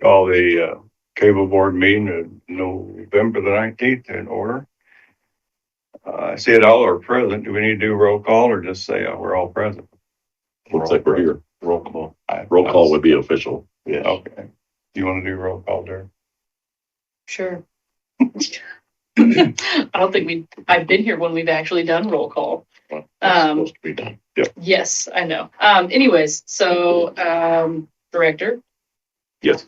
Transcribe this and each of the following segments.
Call the cable board meeting of November the 19th in order. I see it all are present. Do we need to do roll call or just say we're all present? Looks like we're here. Roll call. I- Roll call would be official. Yeah. Okay. Do you want to do roll call there? Sure. I don't think I've been here when we've actually done roll call. Well, that's supposed to be done. Yep. Yes, I know. Anyways, so, Director, Yes.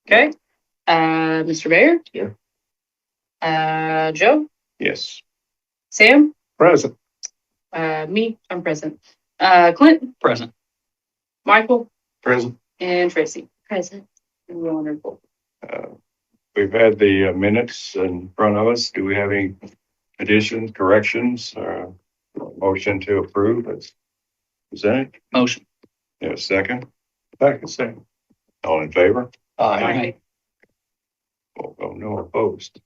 okay? Mr. Mayor? Here. Joe? Yes. Sam? Present. Me, I'm present. Clint? Present. Michael? Present. And Tracy? Present. Wonderful. We've had the minutes in front of us. Do we have any additions, corrections, motion to approve as presented? Motion. Yeah, second? Second. All in favor? Aye. No opposed.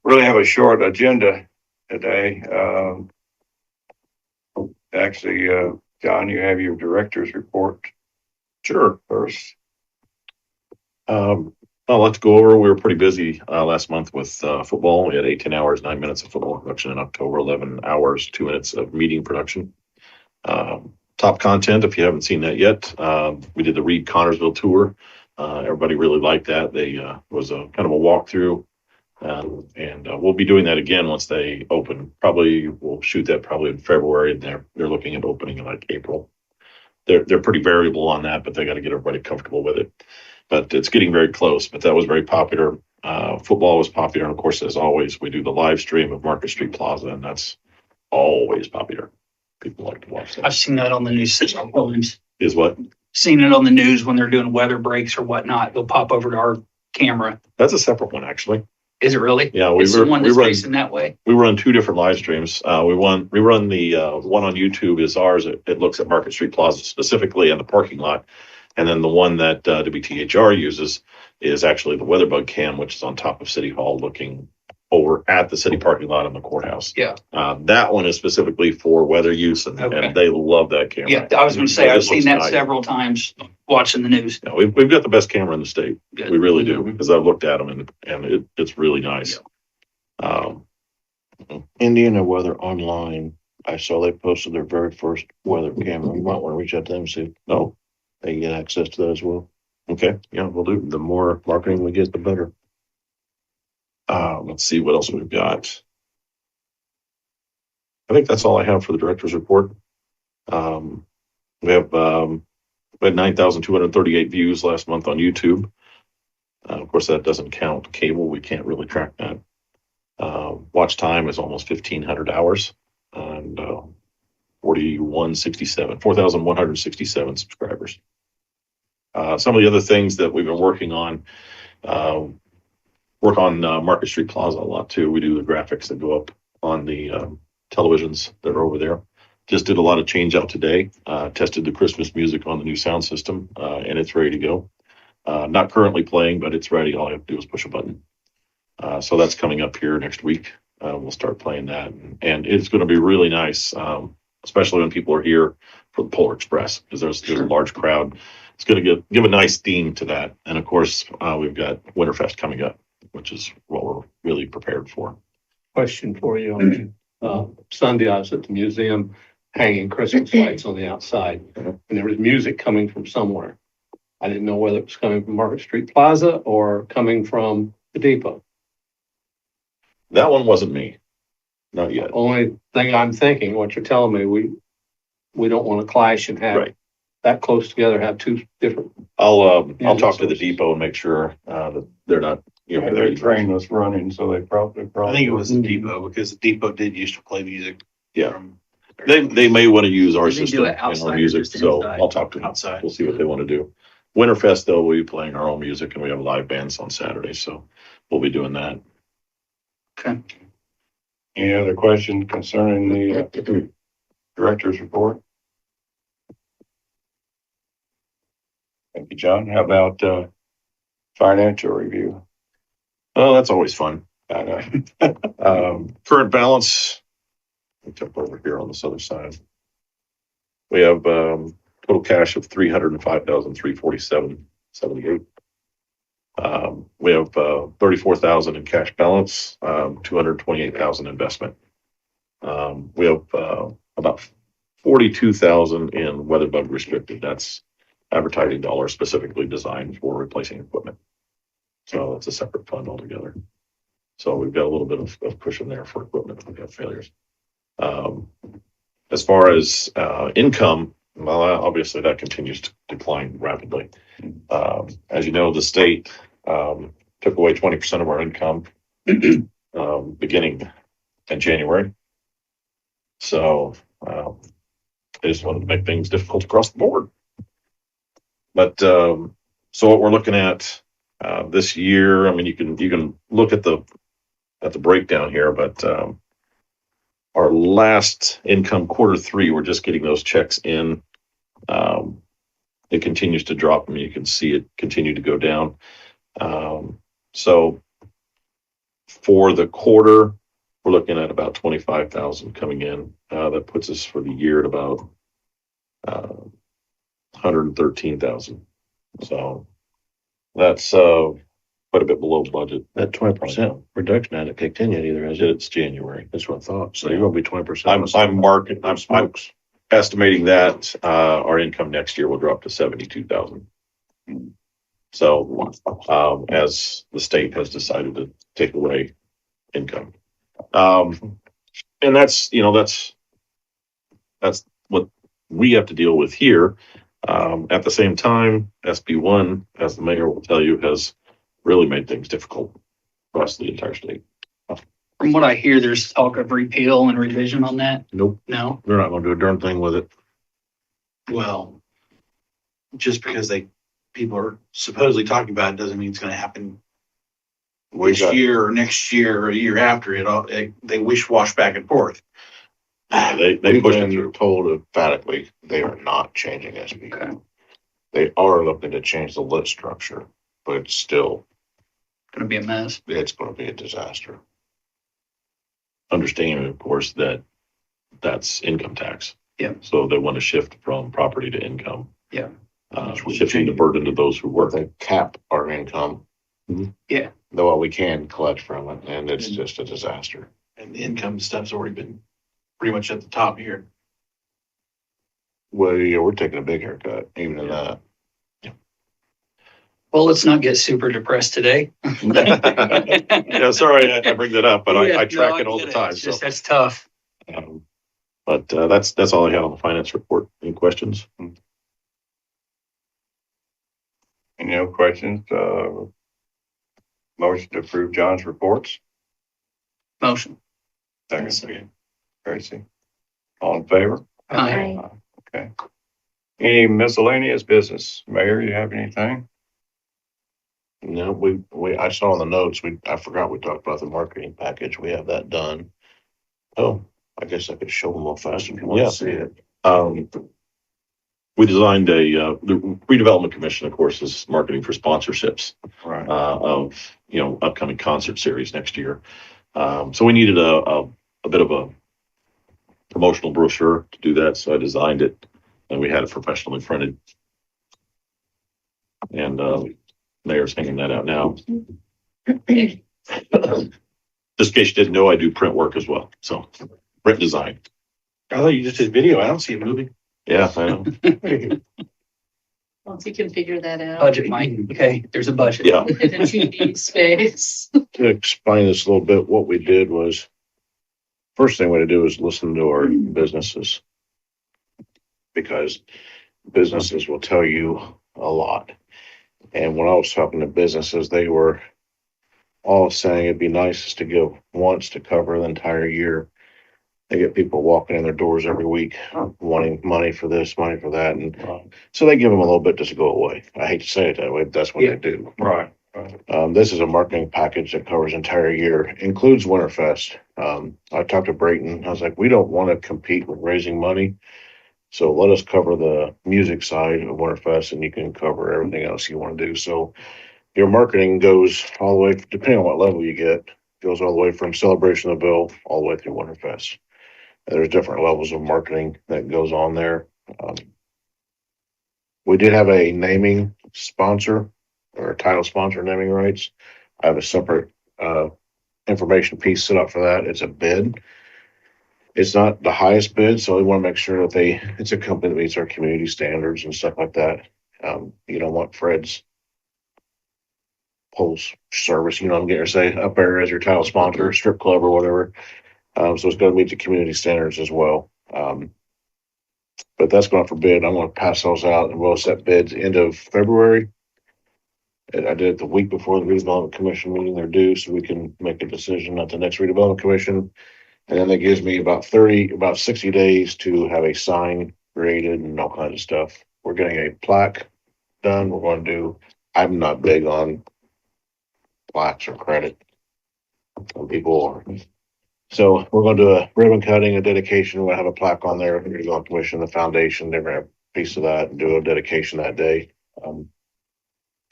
Really have a short agenda today. Actually, John, you have your director's report Sure. first. Well, let's go over. We were pretty busy last month with football. We had 18 hours, 9 minutes of football production in October, 11 hours, 2 minutes of meeting production. Top content, if you haven't seen that yet, we did the Reed Connorsville tour. Everybody really liked that. They was a kind of a walkthrough. And we'll be doing that again once they open. Probably we'll shoot that probably in February, and they're looking at opening in like April. They're pretty variable on that, but they got to get everybody comfortable with it. But it's getting very close. But that was very popular. Football was popular, and of course, as always, we do the live stream of Market Street Plaza, and that's always popular. People like to watch I've that. seen that on the news several times. Is what? Seen it on the news when they're doing weather breaks or whatnot. They'll pop over to our camera. That's a separate one, actually. Is it really? Yeah, It's the one that's run facing that way. we run 2 different live streams. We run the one on YouTube is ours. It looks at Market Street Plaza specifically and the parking lot. And then the one that WTHR uses is actually the WeatherBug cam, which is on top of City Hall looking over at the city parking lot and the courthouse. Yeah. That one is specifically for weather use and Okay. they love that camera. Yeah, I was going to say, I've This seen looks that nice. several times watching the news. Yeah, we've got the best camera in the state. Good. We really do, because I've looked at them and it's really nice. Indiana Weather Online, I saw they posted their very first weather camera. You might want to reach out to them and see if No, they can get access to that as well. okay, yeah, we'll do. The more marketing we get, the better. Let's see what else we've got. I think that's all I have for the director's report. We had 9,238 views last month on YouTube. Of course, that doesn't count cable. We can't really track that. Watch time is almost 1,500 hours and 4,167 subscribers. Some of the other things that we've been working on, work on Market Street Plaza a lot too. We do the graphics that go up on the televisions that are over there. Just did a lot of change out today. Tested the Christmas music on the new sound system, and it's ready to go. Not currently playing, but it's ready. All I have to do is push a button. So that's coming up here next week. We'll start playing that, and it's going to be really nice, especially when people are here for the Polar Express, because there's a large crowd. It's going to give a nice theme to that. And of course, we've got Winterfest coming up, which is what we're really prepared for. Question for you. Sunday, I was at the museum hanging Christmas lights on the outside, and there was music coming from somewhere. I didn't know whether it was coming from Market Street Plaza or coming from the depot. That one wasn't me. Not yet. Only thing I'm thinking, what you're telling me, we don't want to clash and have Right. that close together, have two different. I'll Music talk to the sources. depot and make sure that they're not, Their train was running, so they probably. I think it was the depot because the depot did used to play music. Yeah. from They may want to use our They do system it and outside our or music, just so inside? I'll talk to them. outside. We'll see what they want to do. Winterfest though, we'll be playing our own music and we have live bands on Saturday, so we'll be doing that. Okay. Any other questions concerning the director's report? Thank you, John. How about financial review? Oh, that's always fun. I know. Current balance, let me jump over here on this other side. We have total cash of $305,347.76. 78. We have 34,000 in cash balance, 228,000 investment. We have about 42,000 in weather bug restricted. That's advertising dollars specifically designed for replacing equipment. So it's a separate fund altogether. So we've got a little bit of cushion there for equipment if we have failures. As far as income, well, obviously that continues to decline rapidly. As you know, the state took away 20% of our income beginning in January. So they just wanted to make things difficult across the board. But so what we're looking at this year, I mean, you can look at the breakdown here, but our last income Q3, we're just getting those checks in. It continues to drop. I mean, you can see it continue to go down. So for the quarter, we're looking at about 25,000 coming in. That puts us for the year at about 113,000. So that's quite a bit below budget. That 20% reduction hadn't kicked in yet either, has it? It's January. That's what I thought. So you're gonna be 20%. I'm estimating that our income next year will drop to 72,000. So as the state has decided to take away income, and that's what we have to deal with here. At the same time, SB1, as the mayor will tell you, has really made things difficult across the entire state. From what I hear, there's talk of repeal and revision on that. Nope, No? they're not gonna do a darn thing with it. Well, just because people are supposedly talking about it doesn't mean it's gonna happen this year or next year or a year after it. They wish-wash back and forth. They We've push it been through. told emphatically they are not changing SB. Okay. They are looking to change the lit structure, but it's still, Gonna be a mess. it's gonna be a disaster. Understanding, of course, that that's income tax. Yeah. So they want to shift from property to income. Yeah. Shifting the burden to those who work. They cap our income. Mhm. Yeah. Though what we can collect from it, and it's just a disaster. And the income stuff's already been pretty much at the top here. Well, yeah, we're taking a big haircut, even in that. Well, let's not get super depressed today. Yeah, sorry, I bring that up, but Yeah, I track no, it all the get time. It's So, just, that's tough. but that's all I have on the finance report. Any questions? Any other questions? Motion to approve John's reports. Motion. Second. Tracy. All in favor? Aye. Okay. Any miscellaneous business? Mayor, you have anything? No, I saw in the notes, I forgot we talked about the marketing package. We have that done. Oh, I guess I could show them real fast if you want Yeah. to see it. We designed the redevelopment commission, of course, is marketing for sponsorships Right. of upcoming concert series next year. So we needed a bit of a promotional brochure to do that. So I designed it, and we had it professionally printed. And Mayor's hanging that out now. Just in case you didn't know, I do print work as well. So print design. I thought you just did video. I don't see it moving. Yeah, I know. Once you can figure that out. Budget, Mike. Okay, there's a budget. Yeah. In a 2D space. To explain this a little bit, what we did was, first thing we had to do is listen to our businesses. Because businesses will tell you a lot. And when I was talking to businesses, they were all saying it'd be nice to go once to cover the entire year. They get people walking in their doors every week wanting money for this, money for that. And so they give them a little bit just to go away. I hate to say it that way, but that's what Yeah. they do. Right. This is a marketing package that covers entire year, includes Winterfest. I talked to Brayton. I was like, we don't want to compete with raising money. So let us cover the music side of Winterfest and you can cover everything else you want to do. So your marketing goes all the way, depending on what level you get, goes all the way from Celebration of the Bill all the way through Winterfest. And there's different levels of marketing that goes on there. We did have a naming sponsor or title sponsor naming rights. I have a separate, information piece set up for that. It's a bid. It's not the highest bid, so we want to make sure that it's a company that meets our community standards and stuff like that. You don't want Fred's whole service, you know, I'm getting to say, up there as your title sponsor, strip club or whatever. So it's gonna meet the community standards as well. But that's going for bid. I'm gonna pass those out and we'll set bids end of February. And I did it the week before the redevelopment commission meeting. They're due, so we can make a decision at the next redevelopment commission. And then that gives me about 60 days to have a sign created and all kinds of stuff. We're getting a plaque done. We're going to do, I'm not big on plaques or credit. Some people are. So we're going to do a ribbon cutting, a dedication. We'll have a plaque on there. We're going to commission the foundation. They're going to have a piece of that and do a dedication that day.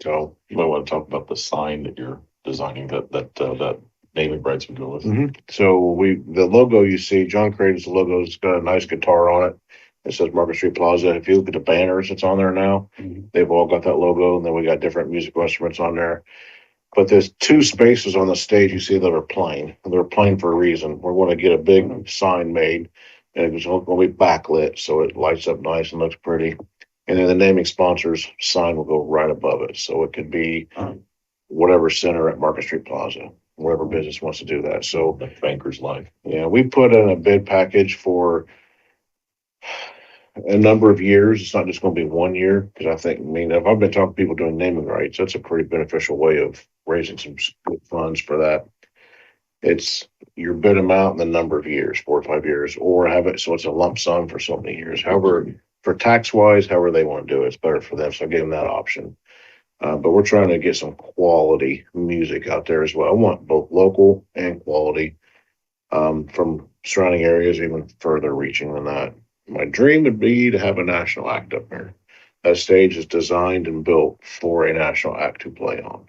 So You might want to talk about the sign that you're designing, that naming rights would go with. So the logo you see, John created the logo. It's got a nice guitar on it. It says Market Street Plaza. If you look at the banners that's on there now, they've all got that logo, and then we got different musical instruments on there. But there's 2 spaces on the stage you see that are plain. They're plain for a reason. We're going to get a big sign made, and it's going to be backlit, so it lights up nice and looks pretty. And then the naming sponsors sign will go right above it, so it could be whatever center at Market Street Plaza, whatever business wants to do that. So Like Banker's Life. yeah, we put in a bid package for a number of years. It's not just going to be 1 year, because I mean, if I've been talking to people doing naming rights, that's a pretty beneficial way of raising some good funds for that. It's your bid amount and the number of years, 4 or 5 years, or have it so it's a lump sum for so many years. However, for tax wise, however they want to do it, it's better for them. So I gave them that option. But we're trying to get some quality music out there as well. I want both local and quality, from surrounding areas, even further reaching than that. My dream would be to have a national act up there. That stage is designed and built for a national act to play on.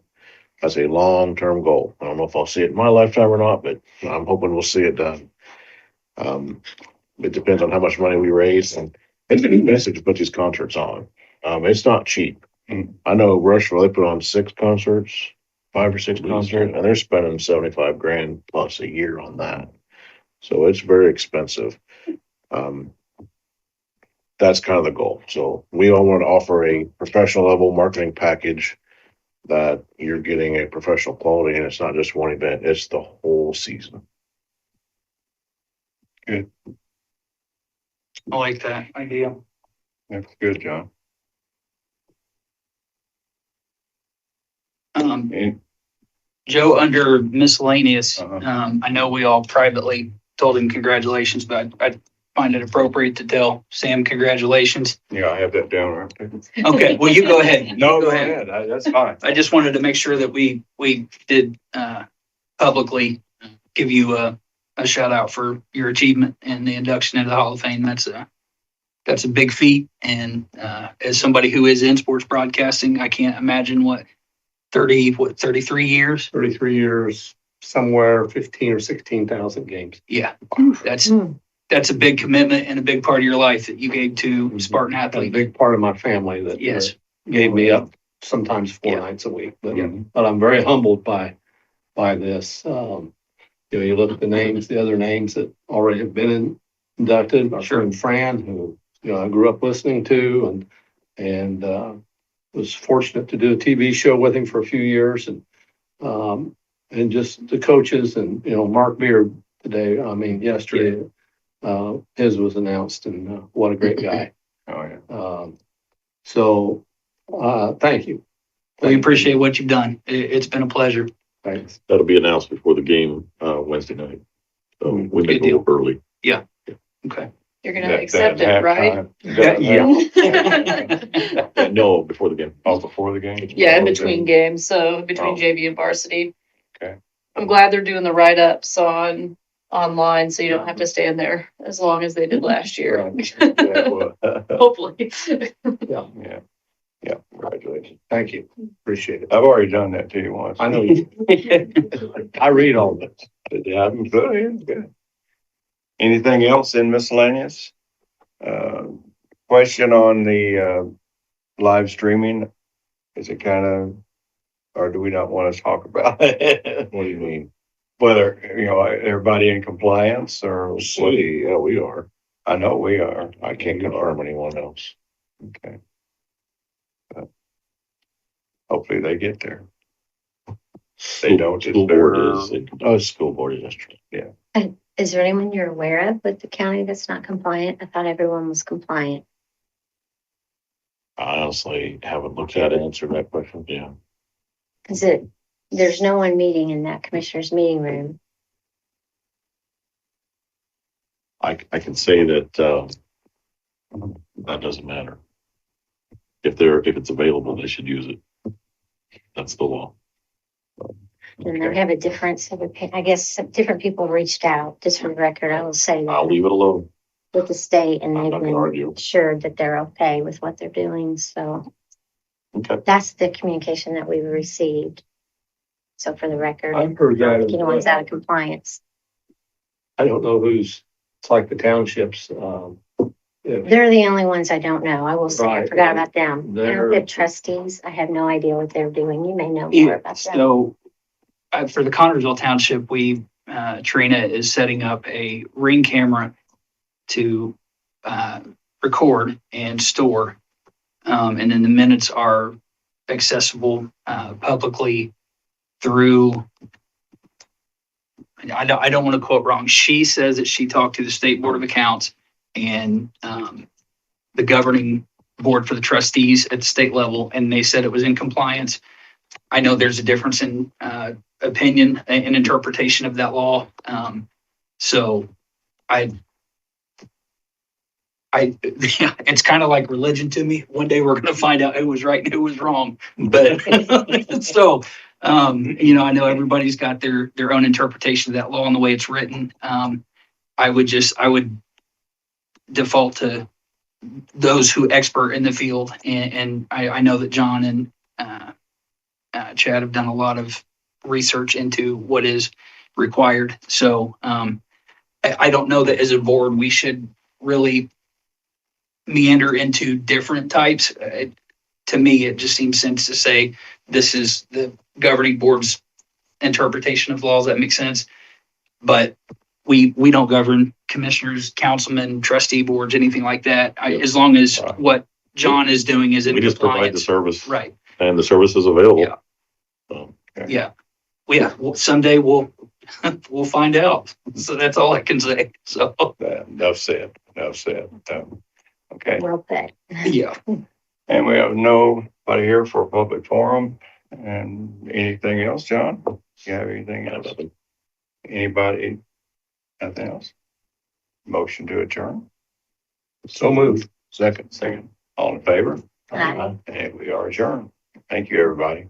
That's a long-term goal. I don't know if I'll see it in my lifetime or not, but I'm hoping we'll see it done. It depends on how much money we raise, and it's expensive to put these concerts on. It's not cheap. I know Rushville, they put on 6 concerts, 5 or 6 concerts, and they're spending $75,000 plus a year on that. So it's very expensive. That's kind of the goal. So we all want to offer a professional level marketing package that you're getting a professional quality, and it's not just one event, it's the whole season. I like that idea. That's good, John. And Joe, under miscellaneous, Uh-huh. I know we all privately told him congratulations, but I find it appropriate to tell Sam congratulations. yeah, I have that down right there. Okay, well, you go ahead. No, You go ahead. That's fine. I just wanted to make sure that we did publicly give you a shout out for your achievement and the induction into the Hall of Fame. That's a big feat. And as somebody who is in sports broadcasting, I can't imagine 33 years? 33 years, somewhere 15 or 16,000 games. Yeah, that's a big commitment and a big part of your life that you gave to Spartan A Athlete. big part of my family that Yes. gave me up sometimes 4 Yeah. nights a week. But, Yeah. but I'm very humbled by this. You look at the other names that already have been inducted. Our friend Fran, who I grew up listening to, and was fortunate to do a TV show with him for a few years, and just the coaches and Mark Beard today. I mean, yesterday, his was announced, and what a great guy. Oh, yeah. So thank you. We appreciate what you've done. It's been a pleasure. Thanks. That'll be announced before the game, Wednesday night. So we may Good go early. Okay. You're gonna accept it, right? No, before the game. Oh, before the game? Yeah, in between games, so between Oh. JV and varsity. Okay. I'm glad they're doing the write-ups online, so you don't have to stand there as long as they did last year. Hopefully. Yeah. Yeah, congratulations. Thank you. Appreciate it. I've already done that to you once. I know you. I read all this. Yeah, I'm good. Good. Anything else in miscellaneous? Question on the live streaming. Is it kind of or do we not want to talk about it? What do you mean? Whether, everybody in compliance or, City, yeah, we are. I know we are. I can't confirm anyone else. Okay. But hopefully they get there. They don't, School board it's is, school board is yesterday. Is there anyone you're aware of with the county that's not compliant? I thought everyone was compliant. I honestly haven't looked Can't at it. answer that question. Yeah. There's no one meeting in that commissioner's meeting room. I can say that, that doesn't matter. If it's available, they should use it. That's the law. And they have a difference of opinion. I guess some different people reached out, just for the record, I will say I'll that leave it alone. with the state and I'm they've not gonna argue. been assured that they're okay with what they're doing. So Okay. that's the communication that we've received. So for the record, I I've heard don't that. think anyone's out of compliance. I don't know who's, it's like the townships, if They're the only ones I don't know. I will say, I Right. forgot about them. They're- Township trustees, I have no idea what they're doing. You may know more Yeah, about them. so for the Connersville Township, Trina is setting up a Ring camera to record and store. And then the minutes are accessible publicly through, I don't want to quote wrong. She says that she talked to the State Board of Accounts and the governing board for the trustees at the state level, and they said it was in compliance. I know there's a difference in opinion and interpretation of that law. So it's kind of like religion to me. One day we're going to find out who was right and who was wrong. But so, I know everybody's got their own interpretation of that law and the way it's written. I would default to those who expert in the field. And I know that John and Chad have done a lot of research into what is required. So I don't know that as a board, we should really meander into different types. To me, it just seems sense to say this is the governing board's interpretation of laws. That makes sense. But we don't govern commissioners, councilmen, trustee boards, anything like that. As long as Right. what John is doing is in We just provide the compliance. service. Right. And the service is available. Yeah. So, Yeah. Well, someday we'll find out. So that's all I can say. So, Enough said. Okay, Well put. yeah. and we have nobody here for a public forum. And anything else, John? You have anything else? Anybody? Nothing else? Motion to adjourn? so moved. Second. All in favor? Aye. And we are adjourned. Thank you, everybody.